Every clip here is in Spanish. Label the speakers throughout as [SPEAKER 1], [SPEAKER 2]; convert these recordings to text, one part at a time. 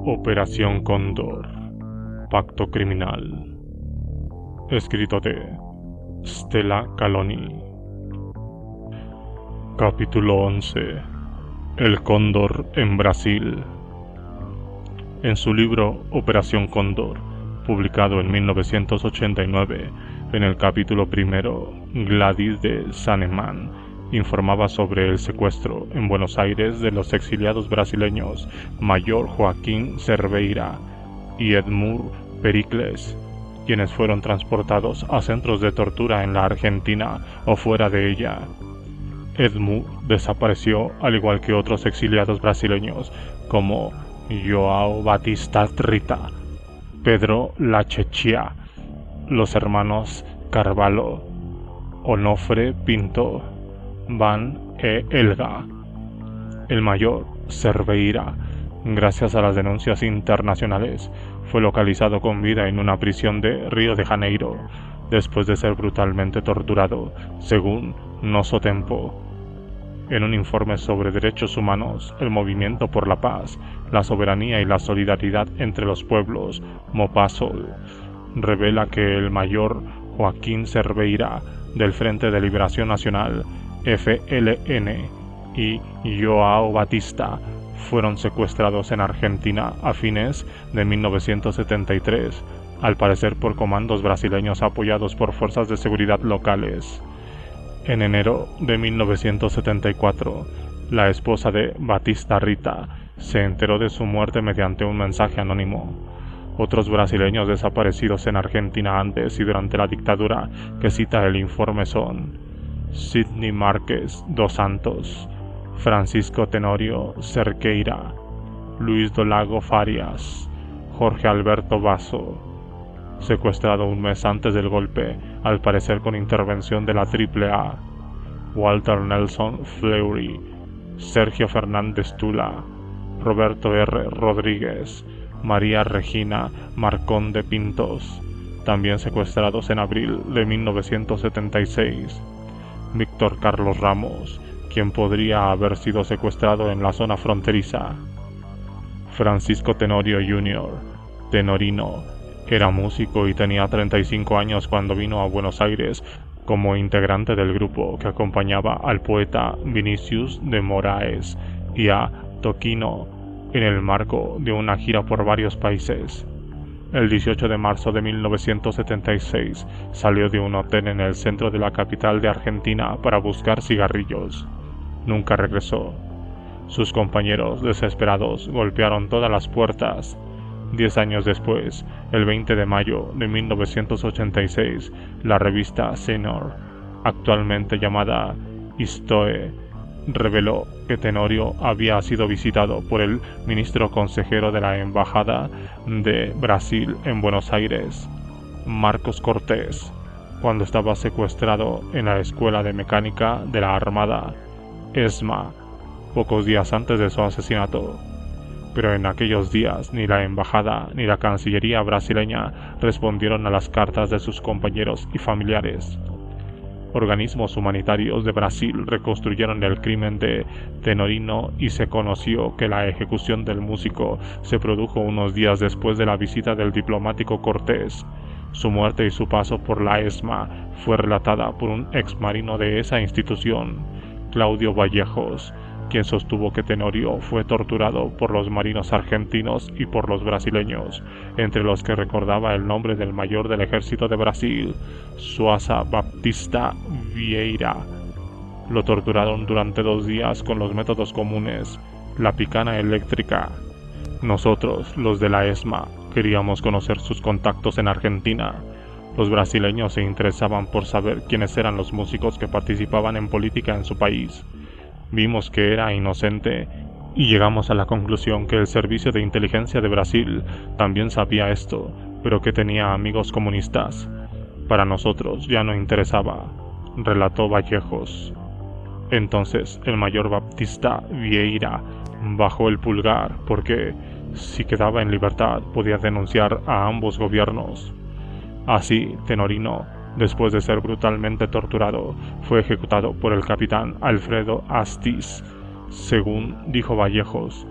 [SPEAKER 1] Operación Cóndor, Pacto Criminal. Escrito de Stella Caloni. Capítulo 11. El Cóndor en Brasil. En su libro Operación Cóndor, publicado en 1989, en el capítulo primero, Gladys de Saneman informaba sobre el secuestro en Buenos Aires de los exiliados brasileños Mayor Joaquín Cerveira y Edmur Pericles, quienes fueron transportados a centros de tortura en la Argentina o fuera de ella. Edmur desapareció al igual que otros exiliados brasileños como João Batista Rita, Pedro Lachechia, los hermanos Carvalho, Onofre Pinto, Van e Elga. El mayor Cerveira, gracias a las denuncias internacionales, fue localizado con vida en una prisión de Río de Janeiro, después de ser brutalmente torturado, según Nosso Tempo. En un informe sobre derechos humanos, el movimiento por la paz, la soberanía y la solidaridad entre los pueblos, Mopasol, revela que el mayor Joaquín Cerveira, del Frente de Liberación Nacional, FLN, y João Batista fueron secuestrados en Argentina a fines de 1973, al parecer por comandos brasileños apoyados por fuerzas de seguridad locales. En enero de 1974, la esposa de Batista Rita se enteró de su muerte mediante un mensaje anónimo. Otros brasileños desaparecidos en Argentina antes y durante la dictadura que cita el informe son Sidney Márquez dos Santos, Francisco Tenorio Cerqueira, Luis Dolago Farias, Jorge Alberto Basso, secuestrado un mes antes del golpe, al parecer con intervención de la AAA, Walter Nelson Fleury, Sergio Fernández Tula, Roberto R. Rodríguez, María Regina Marconde Pintos, también secuestrados en abril de 1976, Víctor Carlos Ramos, quien podría haber sido secuestrado en la zona fronteriza, Francisco Tenorio Jr., Tenorino, era músico y tenía 35 años cuando vino a Buenos Aires como integrante del grupo que acompañaba al poeta Vinicius de Moraes y a Toquino en el marco de una gira por varios países. El 18 de marzo de 1976 salió de un hotel en el centro de la capital de Argentina para buscar cigarrillos. Nunca regresó. Sus compañeros, desesperados, golpearon todas las puertas. 10 años después, el 20 de mayo de 1986, la revista Senor, actualmente llamada Istoe, reveló que Tenorio había sido visitado por el ministro consejero de la Embajada de Brasil en Buenos Aires, Marcos Cortés, cuando estaba secuestrado en la Escuela de Mecánica de la Armada, ESMA, pocos días antes de su asesinato. Pero en aquellos días ni la embajada ni la Cancillería brasileña respondieron a las cartas de sus compañeros y familiares. Organismos humanitarios de Brasil reconstruyeron el crimen de Tenorino y se conoció que la ejecución del músico se produjo unos días después de la visita del diplomático Cortés. Su muerte y su paso por la ESMA fue relatada por un exmarino de esa institución, Claudio Vallejos, quien sostuvo que Tenorio fue torturado por los marinos argentinos y por los brasileños, entre los que recordaba el nombre del mayor del ejército de Brasil, Suaza Baptista Vieira. Lo torturaron durante 2 días con los métodos comunes, la picana eléctrica. Nosotros, los de la ESMA, queríamos conocer sus contactos en Argentina. Los brasileños se interesaban por saber quiénes eran los músicos que participaban en política en su país. Vimos que era inocente y llegamos a la conclusión que el Servicio de Inteligencia de Brasil también sabía esto, pero que tenía amigos comunistas. Para nosotros ya no interesaba, relató Vallejos. Entonces el mayor Baptista Vieira bajó el pulgar porque, si quedaba en libertad, podía denunciar a ambos gobiernos. Así, Tenorino, después de ser brutalmente torturado, fue ejecutado por el capitán Alfredo Astiz, según dijo Vallejos,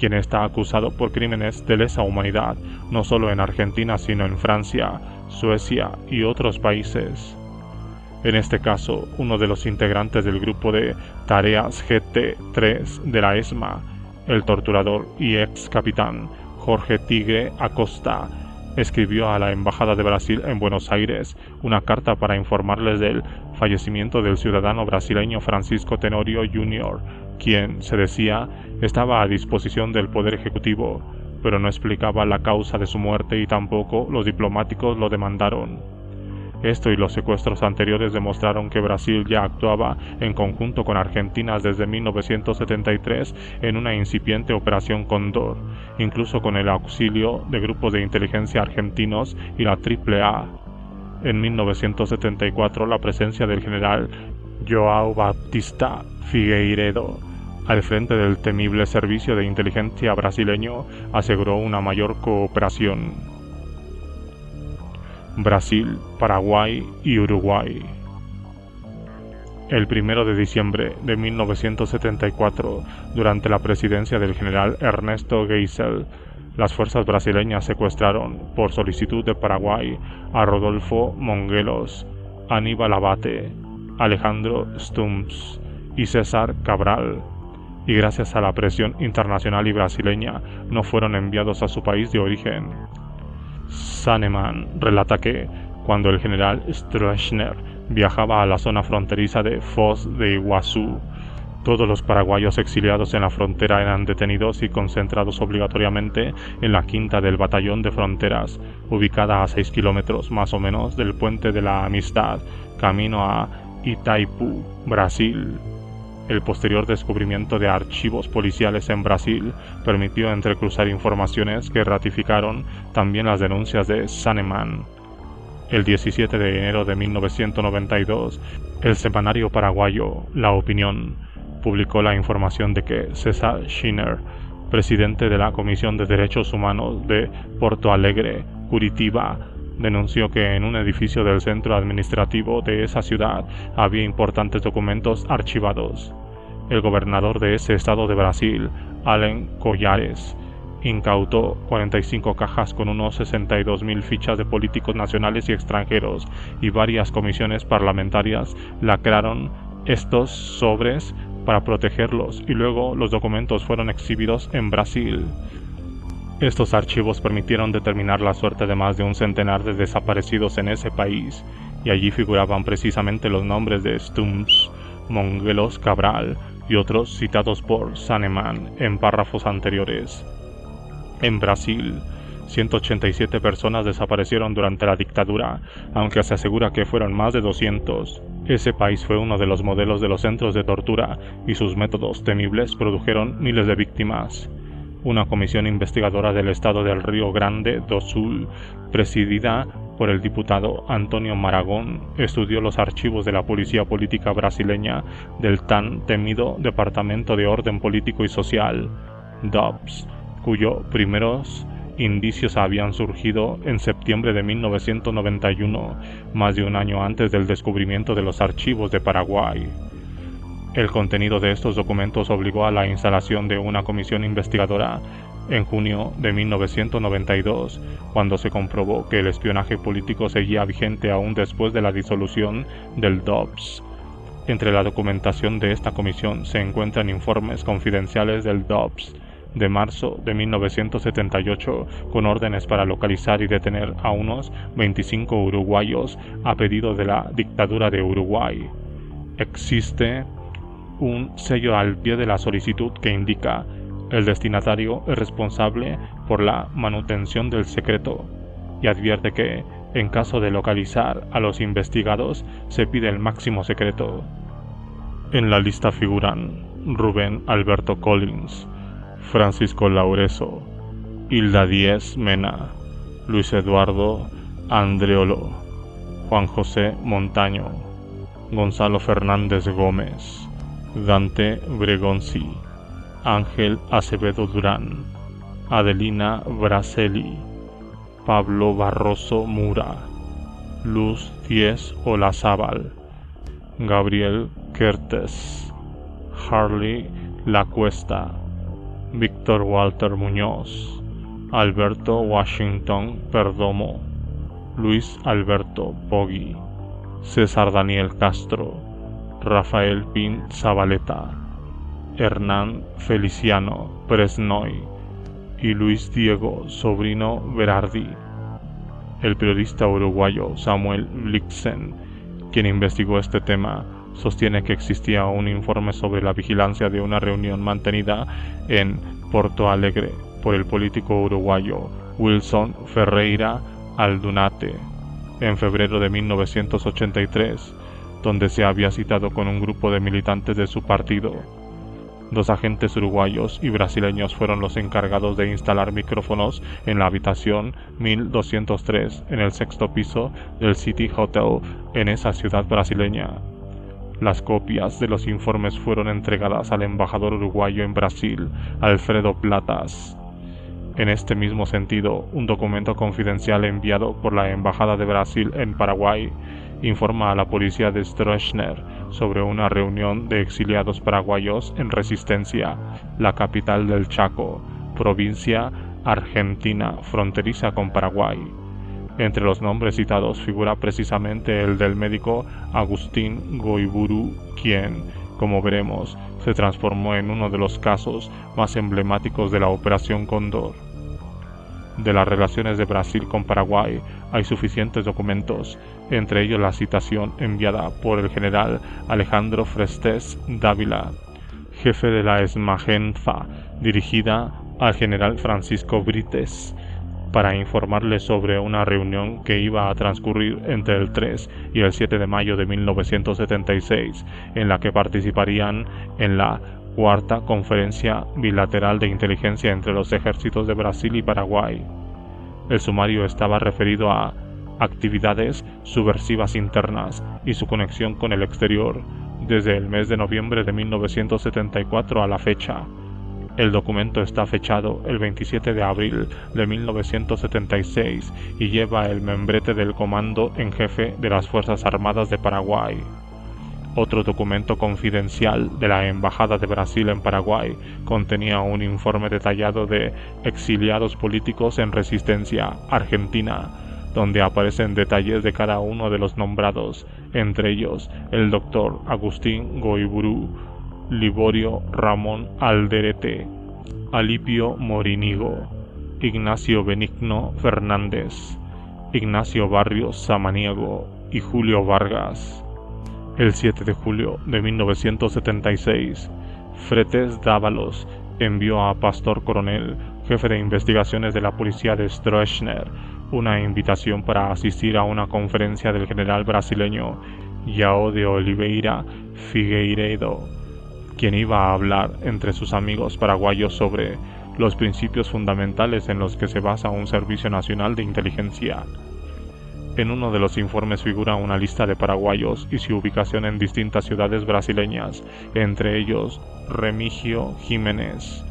[SPEAKER 1] quien está acusado por crímenes de lesa humanidad, no solo en Argentina sino en Francia, Suecia y otros países. En este caso, uno de los integrantes del grupo de tareas GT3 de la ESMA, el torturador y ex capitán Jorge Tigre Acosta, escribió a la Embajada de Brasil en Buenos Aires una carta para informarles del fallecimiento del ciudadano brasileño Francisco Tenorio Jr., quien, se decía, estaba a disposición del Poder Ejecutivo, pero no explicaba la causa de su muerte y tampoco los diplomáticos lo demandaron. Esto y los secuestros anteriores demostraron que Brasil ya actuaba en conjunto con Argentina desde 1973 en una incipiente Operación Cóndor, incluso con el auxilio de grupos de inteligencia argentinos y la AAA. En 1974, la presencia del general João Baptista Figueiredo al frente del temible servicio de inteligencia brasileño aseguró una mayor cooperación. Brasil, Paraguay y Uruguay. El 1 de diciembre de 1974, durante la presidencia del general Ernesto Geisel, las fuerzas brasileñas secuestraron, por solicitud de Paraguay, a Rodolfo Mongelos, Aníbal Abate, Alejandro Stumpf y César Cabral, y gracias a la presión internacional y brasileña no fueron enviados a su país de origen. Saneman relata que, cuando el general Stroessner viajaba a la zona fronteriza de Foz de Iguazú, todos los paraguayos exiliados en la frontera eran detenidos y concentrados obligatoriamente en la quinta del Batallón de Fronteras, ubicada a 6 kilómetros más o menos del Puente de la Amistad, camino a Itaipú, Brasil. El posterior descubrimiento de archivos policiales en Brasil permitió entrecruzar informaciones que ratificaron también las denuncias de Saneman. El 17 de enero de 1992, el semanario paraguayo La Opinión publicó la información de que César Schiner, presidente de la Comisión de Derechos Humanos de Porto Alegre, Curitiba, denunció que en un edificio del centro administrativo de esa ciudad había importantes documentos archivados. El gobernador de ese estado de Brasil, Allen Collares, incautó 45 cajas con unos 62.000 fichas de políticos nacionales y extranjeros, y varias comisiones parlamentarias lacraron estos sobres para protegerlos, y luego los documentos fueron exhibidos en Brasil. Estos archivos permitieron determinar la suerte de más de un centenar de desaparecidos en ese país, y allí figuraban precisamente los nombres de Stumpf, Mongelos, Cabral y otros citados por Saneman en párrafos anteriores. En Brasil, 187 personas desaparecieron durante la dictadura, aunque se asegura que fueron más de 200. Ese país fue uno de los modelos de los centros de tortura, y sus métodos temibles produjeron miles de víctimas. Una comisión investigadora del estado del Río Grande do Sul, presidida por el diputado Antonio Maragón, estudió los archivos de la policía política brasileña del tan temido Departamento de Orden Político y Social, DOPS, cuyos primeros indicios habían surgido en septiembre de 1991, más de un año antes del descubrimiento de los archivos de Paraguay. El contenido de estos documentos obligó a la instalación de una comisión investigadora en junio de 1992, cuando se comprobó que el espionaje político seguía vigente aún después de la disolución del DOPS. Entre la documentación de esta comisión se encuentran informes confidenciales del DOPS de marzo de 1978 con órdenes para localizar y detener a unos 25 uruguayos a pedido de la dictadura de Uruguay. Existe un sello al pie de la solicitud que indica: el destinatario es responsable por la manutención del secreto, y advierte que, en caso de localizar a los investigados, se pide el máximo secreto. En la lista figuran Rubén Alberto Collins, Francisco Laureso, Hilda Díez Mena, Luis Eduardo Andreolo, Juan José Montaño, Gonzalo Fernández Gómez, Dante Bregonzi, Ángel Acevedo Durán, Adelina Braceli, Pablo Barroso Mura, Luz Díez Olazábal, Gabriel Kertes, Harley La Cuesta, Víctor Walter Muñoz, Alberto Washington Perdomo, Luis Alberto Poggi, César Daniel Castro, Rafael Pin Zabaleta, Hernán Feliciano Presnoy y Luis Diego Sobrino Berardi. El periodista uruguayo Samuel Blixen, quien investigó este tema, sostiene que existía un informe sobre la vigilancia de una reunión mantenida en Porto Alegre por el político uruguayo Wilson Ferreira Aldunate en febrero de 1983, donde se había citado con un grupo de militantes de su partido. 2 agentes uruguayos y brasileños fueron los encargados de instalar micrófonos en la habitación 1203 en el 6º piso del City Hotel en esa ciudad brasileña. Las copias de los informes fueron entregadas al embajador uruguayo en Brasil, Alfredo Platas. En este mismo sentido, un documento confidencial enviado por la Embajada de Brasil en Paraguay informa a la policía de Stroessner sobre una reunión de exiliados paraguayos en Resistencia, la capital del Chaco, provincia argentina fronteriza con Paraguay. Entre los nombres citados figura precisamente el del médico Agustín Goiburu, quien, como veremos, se transformó en uno de los casos más emblemáticos de la Operación Cóndor. De las relaciones de Brasil con Paraguay hay suficientes documentos, entre ellos la citación enviada por el general Alejandro Frestes Dávila, jefe de la Esmagenfa, dirigida al general Francisco Brites, para informarle sobre una reunión que iba a transcurrir entre el 3 y el 7 de mayo de 1976, en la que participarían en la Cuarta Conferencia Bilateral de Inteligencia entre los ejércitos de Brasil y Paraguay. El sumario estaba referido a actividades subversivas internas y su conexión con el exterior desde el mes de noviembre de 1974 a la fecha. El documento está fechado el 27 de abril de 1976 y lleva el membrete del Comando en Jefe de las Fuerzas Armadas de Paraguay. Otro documento confidencial de la Embajada de Brasil en Paraguay contenía un informe detallado de exiliados políticos en Resistencia, Argentina, donde aparecen detalles de cada uno de los nombrados, entre ellos el doctor Agustín Goiburu, Liborio Ramón Alderete, Alipio Morinigo, Ignacio Benigno Fernández, Ignacio Barrios Samaniego y Julio Vargas. El 7 de julio de 1976, Fretes Dávalos envió a Pastor Coronel, jefe de investigaciones de la policía de Stroessner, una invitación para asistir a una conferencia del general brasileño João de Oliveira Figueiredo, quien iba a hablar entre sus amigos paraguayos sobre los principios fundamentales en los que se basa un servicio nacional de inteligencia. En uno de los informes figura una lista de paraguayos y su ubicación en distintas ciudades brasileñas, entre ellos Remigio Jiménez,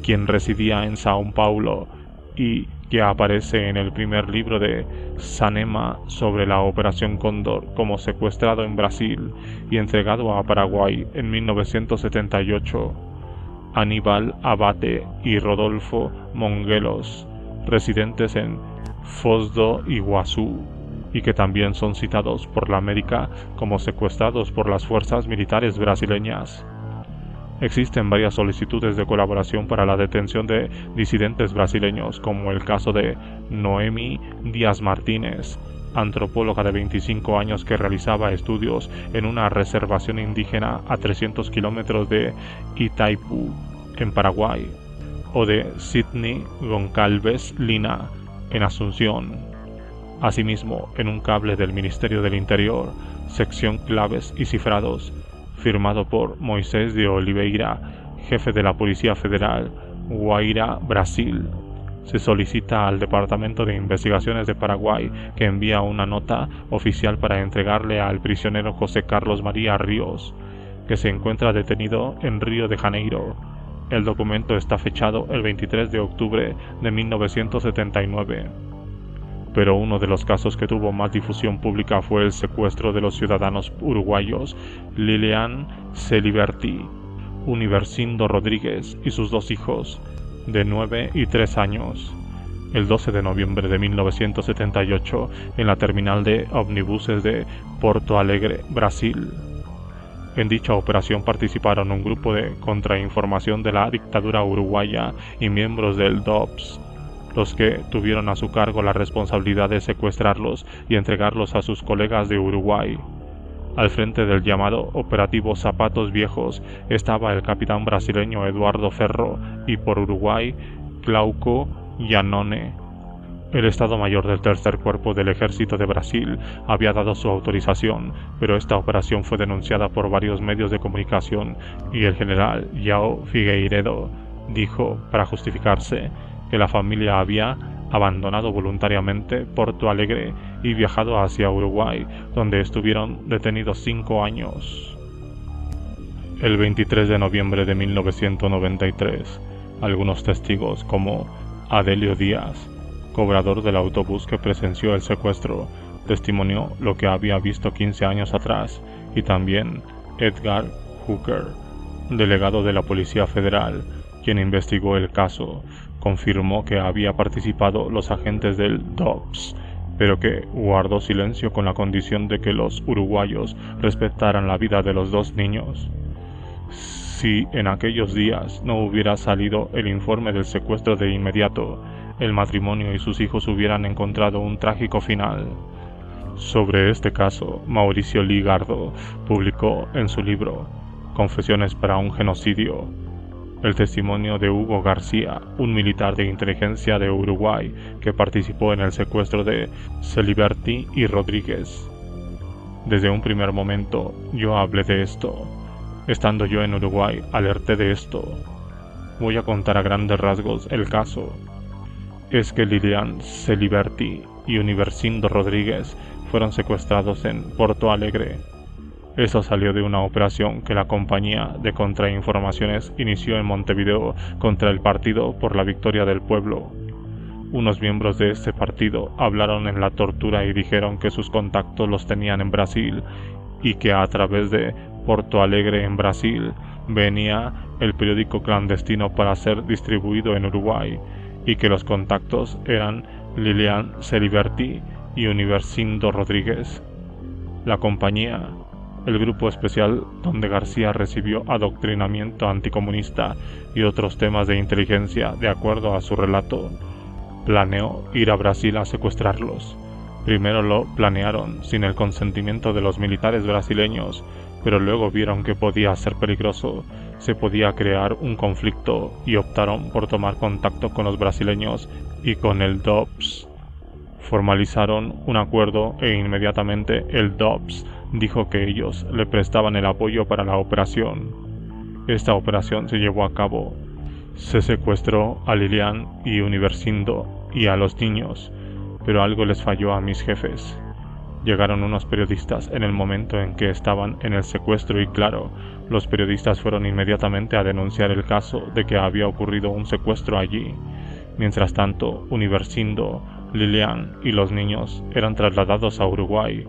[SPEAKER 1] quien residía en São Paulo y que aparece en el primer libro de Sanema sobre la Operación Cóndor como secuestrado en Brasil y entregado a Paraguay en 1978. Aníbal Abate y Rodolfo Mongelos, residentes en Foz do Iguazú, y que también son citados por la América como secuestrados por las fuerzas militares brasileñas. Existen varias solicitudes de colaboración para la detención de disidentes brasileños, como el caso de Noemi Díaz Martínez, antropóloga de 25 años que realizaba estudios en una reservación indígena a 300 kilómetros de Itaipú, en Paraguay, o de Sidney Goncalves Lina, en Asunción. Asimismo, en un cable del Ministerio del Interior, sección Claves y Cifrados, firmado por Moisés de Oliveira, jefe de la Policía Federal, Guaira, Brasil, se solicita al Departamento de Investigaciones de Paraguay que envía una nota oficial para entregarle al prisionero José Carlos María Ríos, que se encuentra detenido en Río de Janeiro. El documento está fechado el 23 de octubre de 1979. Pero uno de los casos que tuvo más difusión pública fue el secuestro de los ciudadanos uruguayos Lilian Celiberti, Universindo Rodríguez y sus 2 hijos, de 9 y 3 años, el 12 de noviembre de 1978 en la terminal de ómnibuses de Porto Alegre, Brasil. En dicha operación participaron un grupo de contrainformación de la dictadura uruguaya y miembros del DOPS, los que tuvieron a su cargo la responsabilidad de secuestrarlos y entregarlos a sus colegas de Uruguay. Al frente del llamado Operativo Zapatos Viejos estaba el capitán brasileño Eduardo Ferro y por Uruguay, Glauco Giannone. El Estado Mayor del Tercer Cuerpo del Ejército de Brasil había dado su autorización, pero esta operación fue denunciada por varios medios de comunicación y el general João Figueiredo dijo, para justificarse, que la familia había abandonado voluntariamente Porto Alegre y viajado hacia Uruguay, donde estuvieron detenidos 5 años. El 23 de noviembre de 1993, algunos testigos como Adelio Díaz, cobrador del autobús que presenció el secuestro, testimonió lo que había visto 15 años atrás, y también Edgar Hooker, delegado de la Policía Federal, quien investigó el caso, confirmó que había participado los agentes del DOPS, pero que guardó silencio con la condición de que los uruguayos respetaran la vida de los 2 niños. Si en aquellos días no hubiera salido el informe del secuestro de inmediato, el matrimonio y sus hijos hubieran encontrado un trágico final. Sobre este caso, Mauricio Ligardo publicó en su libro Confesiones para un genocidio el testimonio de Hugo García, un militar de inteligencia de Uruguay que participó en el secuestro de Celiberti y Rodríguez. Desde un primer momento yo hablé de esto. Estando yo en Uruguay, alerté de esto. Voy a contar a grandes rasgos el caso. Es que Lilian Celiberti y Universindo Rodríguez fueron secuestrados en Porto Alegre. Eso salió de una operación que la compañía de contrainformaciones inició en Montevideo contra el Partido por la Victoria del Pueblo. Unos miembros de este partido hablaron en la tortura y dijeron que sus contactos los tenían en Brasil y que a través de Porto Alegre en Brasil venía el periódico clandestino para ser distribuido en Uruguay y que los contactos eran Lilian Celiberti y Universindo Rodríguez. La compañía, el grupo especial donde García recibió adoctrinamiento anticomunista y otros temas de inteligencia de acuerdo a su relato, planeó ir a Brasil a secuestrarlos. Primero lo planearon sin el consentimiento de los militares brasileños, pero luego vieron que podía ser peligroso, se podía crear un conflicto y optaron por tomar contacto con los brasileños y con el DOPS. Formalizaron un acuerdo e inmediatamente el DOPS dijo que ellos le prestaban el apoyo para la operación. Esta operación se llevó a cabo. Se secuestró a Lilian y Universindo y a los niños, pero algo les falló a mis jefes. Llegaron unos periodistas en el momento en que estaban en el secuestro y claro, los periodistas fueron inmediatamente a denunciar el caso de que había ocurrido un secuestro allí. Mientras tanto, Universindo, Lilian y los niños eran trasladados a Uruguay.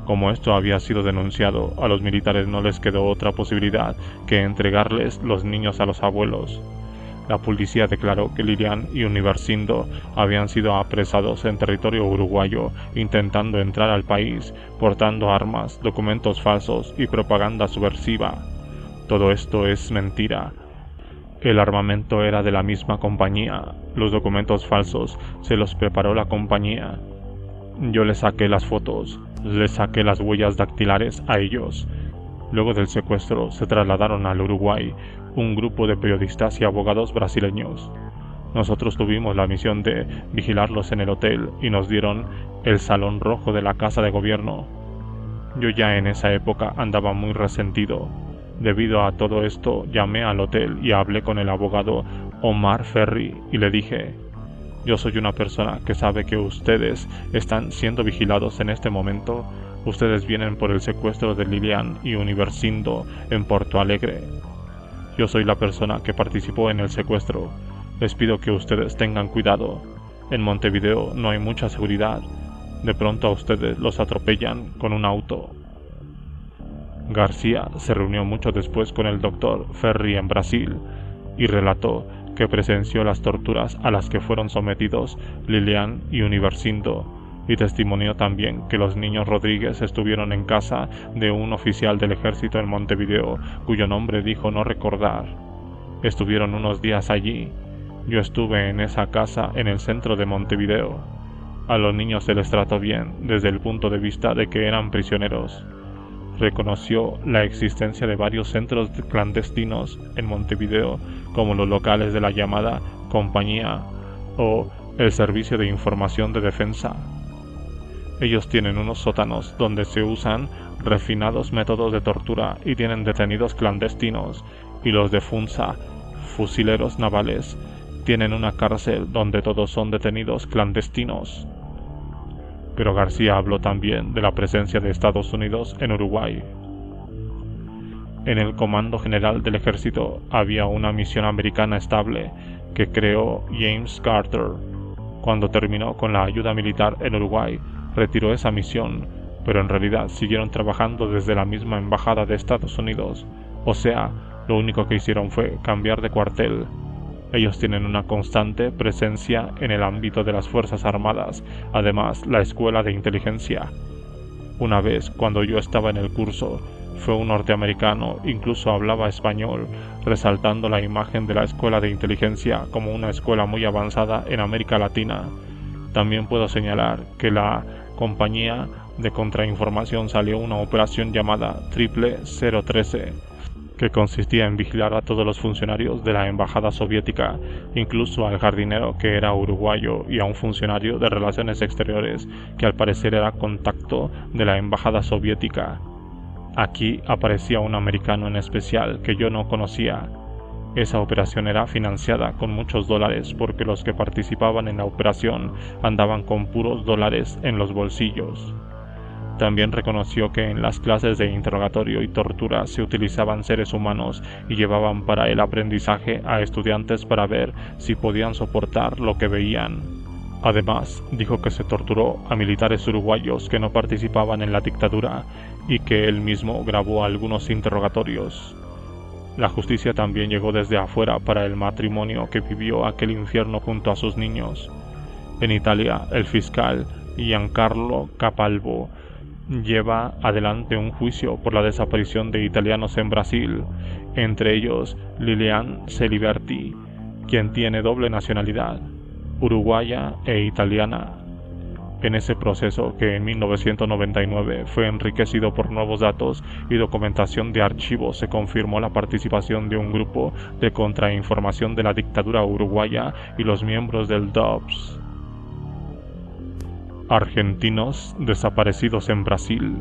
[SPEAKER 1] Como esto había sido denunciado, a los militares no les quedó otra posibilidad que entregarles los niños a los abuelos. La policía declaró que Lilian y Universindo habían sido apresados en territorio uruguayo intentando entrar al país, portando armas, documentos falsos y propaganda subversiva. Todo esto es mentira. El armamento era de la misma compañía. Los documentos falsos se los preparó la compañía. Yo les saqué las fotos, les saqué las huellas dactilares a ellos. Luego del secuestro se trasladaron al Uruguay un grupo de periodistas y abogados brasileños. Nosotros tuvimos la misión de vigilarlos en el hotel y nos dieron el salón rojo de la casa de gobierno. Yo ya en esa época andaba muy resentido. Debido a todo esto llamé al hotel y hablé con el abogado Omar Ferri y le dije: yo soy una persona que sabe que ustedes están siendo vigilados en este momento. Ustedes vienen por el secuestro de Lilian y Universindo en Porto Alegre. Yo soy la persona que participó en el secuestro. Les pido que ustedes tengan cuidado. En Montevideo no hay mucha seguridad. De pronto a ustedes los atropellan con un auto. García se reunió mucho después con el Dr. Ferri en Brasil y relató que presenció las torturas a las que fueron sometidos Lilian y Universindo, y testimonió también que los niños Rodríguez estuvieron en casa de un oficial del ejército en Montevideo, cuyo nombre dijo no recordar. Estuvieron unos días allí. Yo estuve en esa casa en el centro de Montevideo. A los niños se les trató bien desde el punto de vista de que eran prisioneros. Reconoció la existencia de varios centros clandestinos en Montevideo, como los locales de la llamada Compañía o el Servicio de Información de Defensa. Ellos tienen unos sótanos donde se usan refinados métodos de tortura y tienen detenidos clandestinos, y los de Funza, fusileros navales, tienen una cárcel donde todos son detenidos clandestinos. Pero García habló también de la presencia de Estados Unidos en Uruguay. En el Comando General del Ejército había una misión americana estable que creó James Carter. Cuando terminó con la ayuda militar en Uruguay, retiró esa misión, pero en realidad siguieron trabajando desde la misma embajada de Estados Unidos. O sea, lo único que hicieron fue cambiar de cuartel. Ellos tienen una constante presencia en el ámbito de las Fuerzas Armadas, además la Escuela de Inteligencia. Una vez, cuando yo estaba en el curso, fue un norteamericano, incluso hablaba español, resaltando la imagen de la Escuela de Inteligencia como una escuela muy avanzada en América Latina. También puedo señalar que la compañía de contrainformación salió una operación llamada 013, que consistía en vigilar a todos los funcionarios de la embajada soviética, incluso al jardinero que era uruguayo y a un funcionario de relaciones exteriores que al parecer era contacto de la embajada soviética. Aquí aparecía un americano en especial que yo no conocía. Esa operación era financiada con muchos dólares porque los que participaban en la operación andaban con puros dólares en los bolsillos. También reconoció que en las clases de interrogatorio y tortura se utilizaban seres humanos y llevaban para el aprendizaje a estudiantes para ver si podían soportar lo que veían. Además, dijo que se torturó a militares uruguayos que no participaban en la dictadura y que él mismo grabó algunos interrogatorios. La justicia también llegó desde afuera para el matrimonio que vivió aquel infierno junto a sus niños. En Italia, el fiscal Giancarlo Capalbo lleva adelante un juicio por la desaparición de italianos en Brasil, entre ellos Lilian Celiberti, quien tiene doble nacionalidad, uruguaya e italiana. En ese proceso, que en 1999 fue enriquecido por nuevos datos y documentación de archivos, se confirmó la participación de un grupo de contrainformación de la dictadura uruguaya y los miembros del DOPS. Argentinos desaparecidos en Brasil.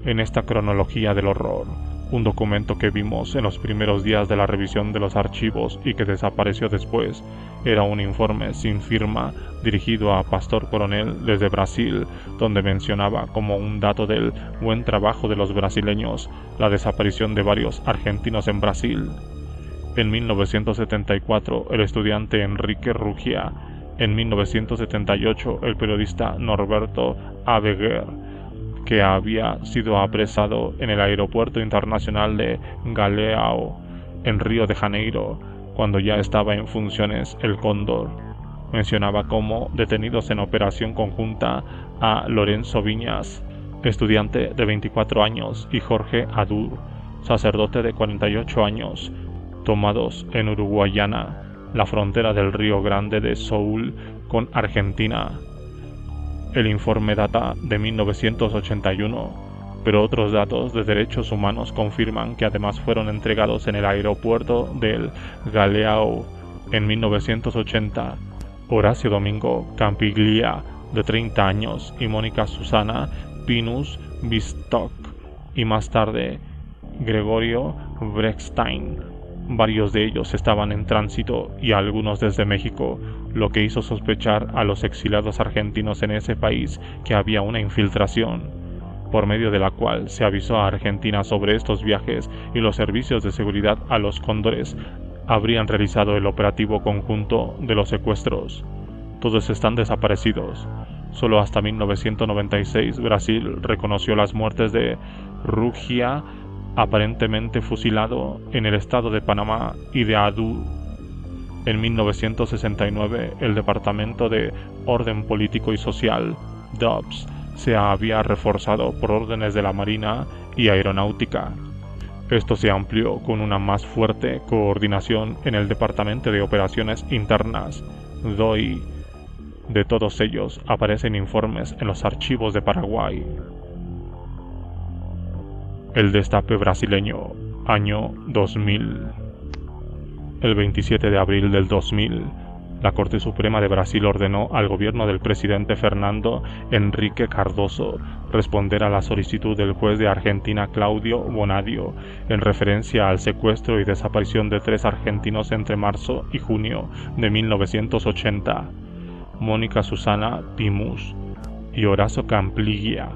[SPEAKER 1] En esta cronología del horror, un documento que vimos en los primeros días de la revisión de los archivos y que desapareció después, era un informe sin firma dirigido a Pastor Coronel desde Brasil, donde mencionaba como un dato del buen trabajo de los brasileños la desaparición de varios argentinos en Brasil. En 1974, el estudiante Enrique Ruggia. En 1978, el periodista Norberto Abeguer, que había sido apresado en el aeropuerto internacional de Galeão, en Río de Janeiro, cuando ya estaba en funciones el Cóndor. Mencionaba como detenidos en operación conjunta a Lorenzo Viñas, estudiante de 24 años, y Jorge Adur, sacerdote de 48 años, tomados en Uruguayana, la frontera del Río Grande de Sul con Argentina. El informe data de 1981, pero otros datos de derechos humanos confirman que además fueron entregados en el aeropuerto del Galeão en 1980. Horacio Domingo Campiglia, de 30 años, y Mónica Susana Pinus Bistock, y más tarde Gregorio Breckstein. Varios de ellos estaban en tránsito y algunos desde México, lo que hizo sospechar a los exiliados argentinos en ese país que había una infiltración, por medio de la cual se avisó a Argentina sobre estos viajes, y los servicios de seguridad a los Cóndores habrían realizado el operativo conjunto de los secuestros. Todos están desaparecidos. Solo hasta 1996 Brasil reconoció las muertes de Ruggia, aparentemente fusilado en el estado de Panamá, y de Adu. En 1969 el Departamento de Orden Político y Social, DOPS, se había reforzado por órdenes de la Marina y Aeronáutica. Esto se amplió con una más fuerte coordinación en el Departamento de Operaciones Internas, DOI. De todos ellos aparecen informes en los archivos de Paraguay. El destape brasileño, año 2000. El 27 de abril del 2000, la Corte Suprema de Brasil ordenó al gobierno del presidente Fernando Henrique Cardoso responder a la solicitud del juez de Argentina Claudio Bonadio en referencia al secuestro y desaparición de 3 argentinos entre marzo y junio de 1980, Mónica Susana Timus y Horacio Campiglia,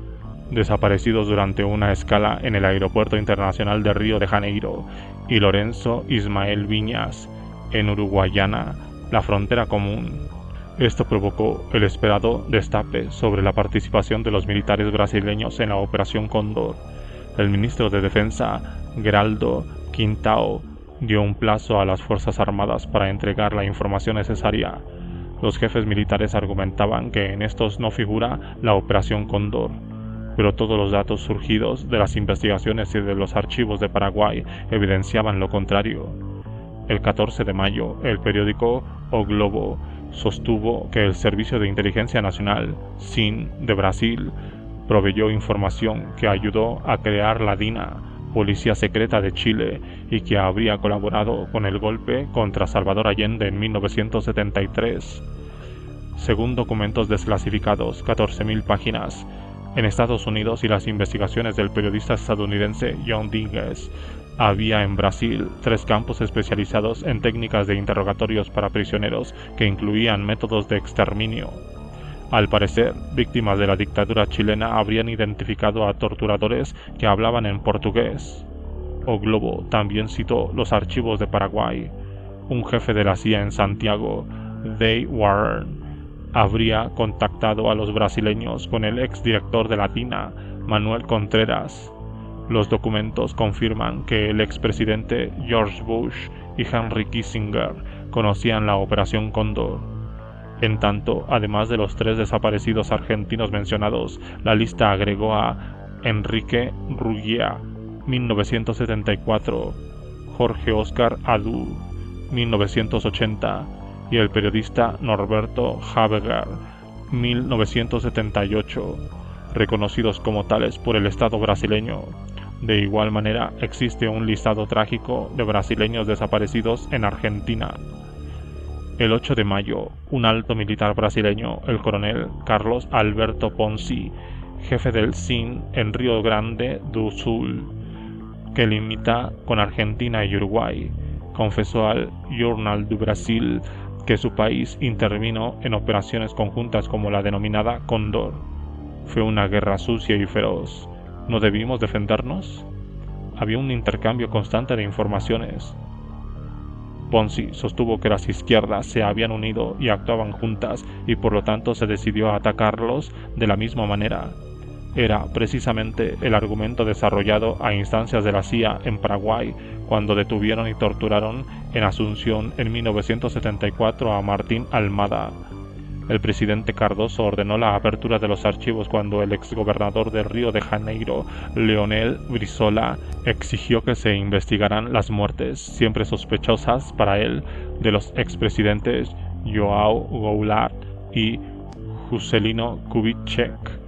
[SPEAKER 1] desaparecidos durante una escala en el Aeropuerto Internacional de Río de Janeiro, y Lorenzo Ismael Viñas, en Uruguayana, la frontera común. Esto provocó el esperado destape sobre la participación de los militares brasileños en la Operación Cóndor. El ministro de Defensa, Geraldo Quintão, dio un plazo a las Fuerzas Armadas para entregar la información necesaria. Los jefes militares argumentaban que en estos no figura la Operación Cóndor, pero todos los datos surgidos de las investigaciones y de los archivos de Paraguay evidenciaban lo contrario. El 14 de mayo, el periódico O Globo sostuvo que el Servicio de Inteligencia Nacional, SIN, de Brasil, proveyó información que ayudó a crear la DINA, Policía Secreta de Chile, y que habría colaborado con el golpe contra Salvador Allende en 1973. Según documentos desclasificados, 14.000 páginas, en Estados Unidos y las investigaciones del periodista estadounidense John Digges, había en Brasil 3 campos especializados en técnicas de interrogatorios para prisioneros que incluían métodos de exterminio. Al parecer, víctimas de la dictadura chilena habrían identificado a torturadores que hablaban en portugués. O Globo también citó los archivos de Paraguay. Un jefe de la CIA en Santiago, Day Warren, habría contactado a los brasileños con el exdirector de la DINA, Manuel Contreras. Los documentos confirman que el expresidente George Bush y Henry Kissinger conocían la Operación Cóndor. En tanto, además de los 3 desaparecidos argentinos mencionados, la lista agregó a Enrique Ruggia, 1974, Jorge Oscar Adu, 1980, y el periodista Norberto Habeger, 1978, reconocidos como tales por el Estado brasileño. De igual manera, existe un listado trágico de brasileños desaparecidos en Argentina. El 8 de mayo, un alto militar brasileño, el coronel Carlos Alberto Ponzi, jefe del SIN en Río Grande do Sul, que limita con Argentina y Uruguay, confesó al Jornal do Brasil que su país intervino en operaciones conjuntas como la denominada Cóndor. Fue una guerra sucia y feroz. ¿No debimos defendernos? Había un intercambio constante de informaciones. Ponzi sostuvo que las izquierdas se habían unido y actuaban juntas, y por lo tanto se decidió a atacarlos de la misma manera. Era precisamente el argumento desarrollado a instancias de la CIA en Paraguay cuando detuvieron y torturaron en Asunción en 1974 a Martín Almada. El presidente Cardoso ordenó la apertura de los archivos cuando el exgobernador de Río de Janeiro, Leonel Brizola, exigió que se investigaran las muertes, siempre sospechosas para él, de los expresidentes João Goulart y Juscelino Kubitschek.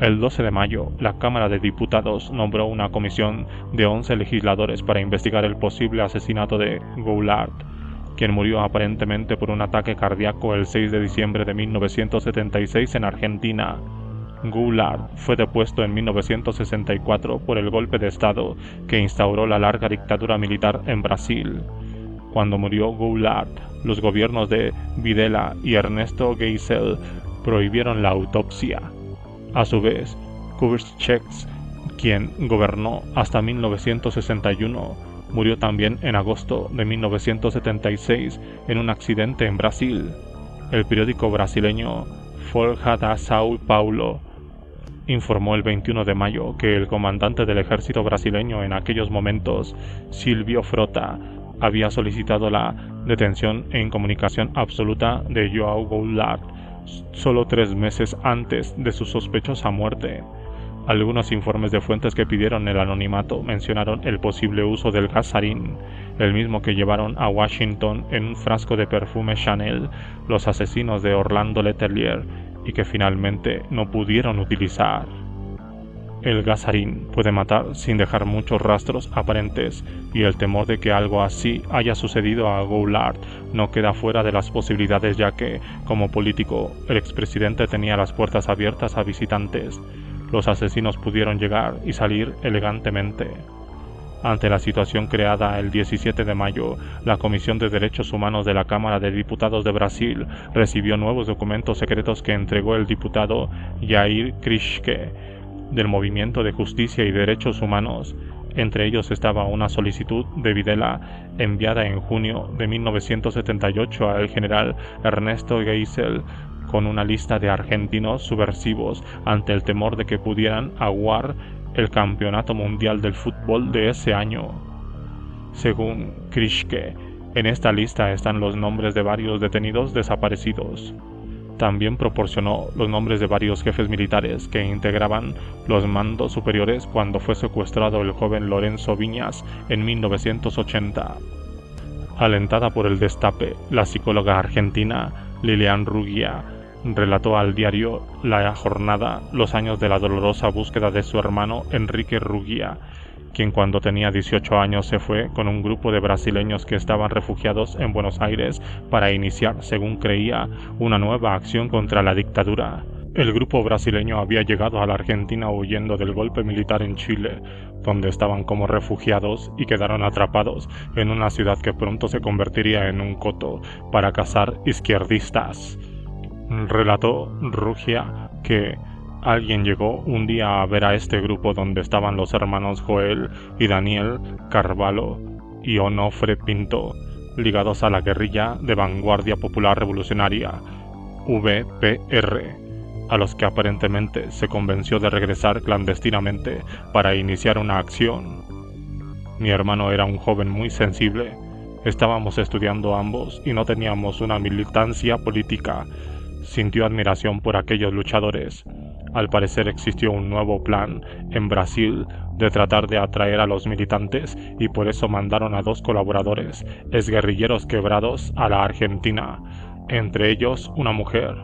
[SPEAKER 1] El 12 de mayo, la Cámara de Diputados nombró una comisión de 11 legisladores para investigar el posible asesinato de Goulart, quien murió aparentemente por un ataque cardíaco el 6 de diciembre de 1976 en Argentina. Goulart fue depuesto en 1964 por el golpe de Estado que instauró la larga dictadura militar en Brasil. Cuando murió Goulart, los gobiernos de Videla y Ernesto Geisel prohibieron la autopsia. A su vez, Kubitschek, quien gobernó hasta 1961, murió también en agosto de 1976 en un accidente en Brasil. El periódico brasileño Folha da São Paulo informó el 21 de mayo que el comandante del ejército brasileño en aquellos momentos, Silvio Frota, había solicitado la detención e incomunicación absoluta de João Goulart solo 3 meses antes de su sospechosa muerte. Algunos informes de fuentes que pidieron el anonimato mencionaron el posible uso del gas sarín, el mismo que llevaron a Washington en un frasco de perfume Chanel los asesinos de Orlando Letelier y que finalmente no pudieron utilizar. El gas sarín puede matar sin dejar muchos rastros aparentes, y el temor de que algo así haya sucedido a Goulart no queda fuera de las posibilidades, ya que, como político, el expresidente tenía las puertas abiertas a visitantes. Los asesinos pudieron llegar y salir elegantemente. Ante la situación creada el 17 de mayo, la Comisión de Derechos Humanos de la Cámara de Diputados de Brasil recibió nuevos documentos secretos que entregó el diputado Jair Krischke, del Movimiento de Justicia y Derechos Humanos. Entre ellos estaba una solicitud de Videla enviada en junio de 1978 al general Ernesto Geisel con una lista de argentinos subversivos ante el temor de que pudieran aguar el campeonato mundial del fútbol de ese año. Según Krischke, en esta lista están los nombres de varios detenidos desaparecidos. También proporcionó los nombres de varios jefes militares que integraban los mandos superiores cuando fue secuestrado el joven Lorenzo Viñas en 1980. Alentada por el destape, la psicóloga argentina Lilian Ruggia relató al diario La Jornada los años de la dolorosa búsqueda de su hermano Enrique Ruggia, quien cuando tenía 18 años se fue con un grupo de brasileños que estaban refugiados en Buenos Aires para iniciar, según creía, una nueva acción contra la dictadura. El grupo brasileño había llegado a la Argentina huyendo del golpe militar en Chile, donde estaban como refugiados y quedaron atrapados en una ciudad que pronto se convertiría en un coto para cazar izquierdistas. Relató Ruggia que alguien llegó un día a ver a este grupo donde estaban los hermanos Joel y Daniel Carvalho y Onofre Pinto, ligados a la guerrilla de Vanguardia Popular Revolucionaria, VPR, a los que aparentemente se convenció de regresar clandestinamente para iniciar una acción. Mi hermano era un joven muy sensible, estábamos estudiando ambos y no teníamos una militancia política. Sintió admiración por aquellos luchadores. Al parecer existió un nuevo plan en Brasil de tratar de atraer a los militantes y por eso mandaron a 2 colaboradores, exguerrilleros quebrados, a la Argentina, entre ellos una mujer.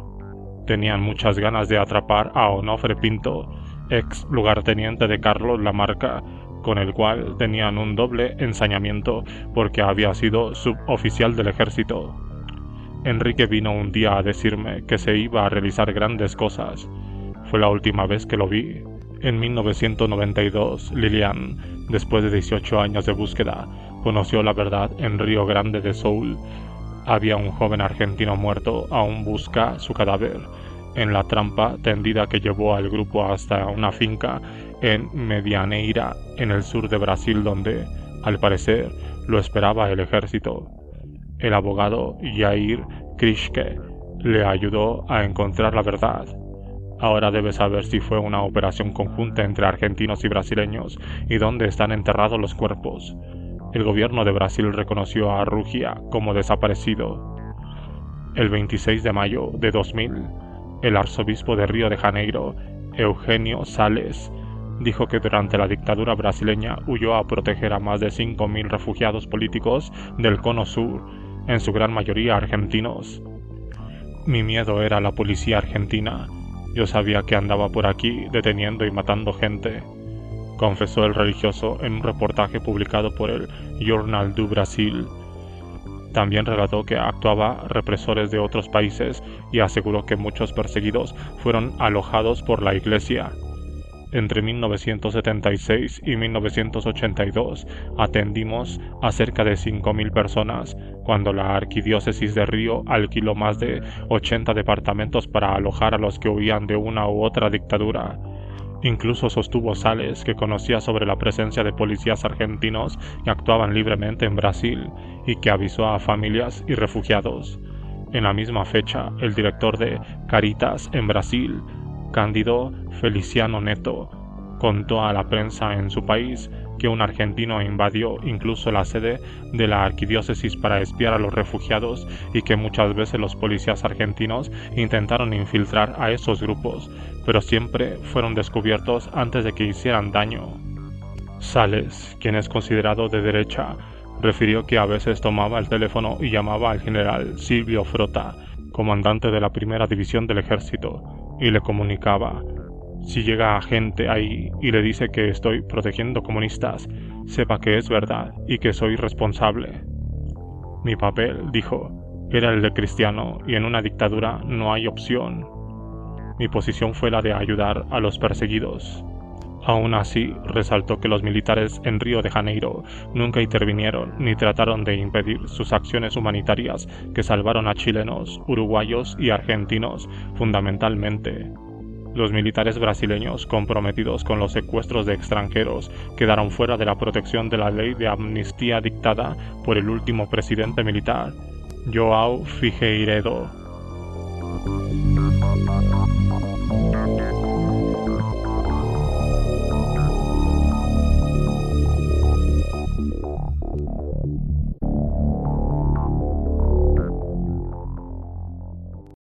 [SPEAKER 1] Tenían muchas ganas de atrapar a Onofre Pinto, ex lugarteniente de Carlos Lamarca, con el cual tenían un doble ensañamiento porque había sido suboficial del ejército. Enrique vino un día a decirme que se iba a realizar grandes cosas. Fue la última vez que lo vi. En 1992, Lilian, después de 18 años de búsqueda, conoció la verdad en Río Grande do Sul. Había un joven argentino muerto, aún busca su cadáver, en la trampa tendida que llevó al grupo hasta una finca en Medianeira, en el sur de Brasil, donde, al parecer, lo esperaba el ejército. El abogado Jair Krischke le ayudó a encontrar la verdad. Ahora debe saber si fue una operación conjunta entre argentinos y brasileños y dónde están enterrados los cuerpos. El gobierno de Brasil reconoció a Ruggia como desaparecido. El 26 de mayo de 2000, el arzobispo de Río de Janeiro, Eugenio Sales, dijo que durante la dictadura brasileña huyó a proteger a más de 5.000 refugiados políticos del Cono Sur, en su gran mayoría argentinos. Mi miedo era la policía argentina. Yo sabía que andaba por aquí deteniendo y matando gente, confesó el religioso en un reportaje publicado por el Jornal do Brasil. También relató que actuaba represores de otros países y aseguró que muchos perseguidos fueron alojados por la Iglesia. Entre 1976 y 1982 atendimos a cerca de 5.000 personas, cuando la Arquidiócesis de Río alquiló más de 80 departamentos para alojar a los que huían de una u otra dictadura. Incluso sostuvo Sales que conocía sobre la presencia de policías argentinos que actuaban libremente en Brasil y que avisó a familias y refugiados. En la misma fecha, el director de Caritas en Brasil, Cándido Feliciano Neto, contó a la prensa en su país que un argentino invadió incluso la sede de la arquidiócesis para espiar a los refugiados y que muchas veces los policías argentinos intentaron infiltrar a esos grupos, pero siempre fueron descubiertos antes de que hicieran daño. Sales, quien es considerado de derecha, refirió que a veces tomaba el teléfono y llamaba al general Silvio Frota, comandante de la primera división del ejército, y le comunicaba: si llega gente ahí y le dice que estoy protegiendo comunistas, sepa que es verdad y que soy responsable. Mi papel, dijo, era el de cristiano y en una dictadura no hay opción. Mi posición fue la de ayudar a los perseguidos. Aún así, resaltó que los militares en Río de Janeiro nunca intervinieron ni trataron de impedir sus acciones humanitarias que salvaron a chilenos, uruguayos y argentinos fundamentalmente. Los militares brasileños comprometidos con los secuestros de extranjeros quedaron fuera de la protección de la ley de amnistía dictada por el último presidente militar, João Figueiredo.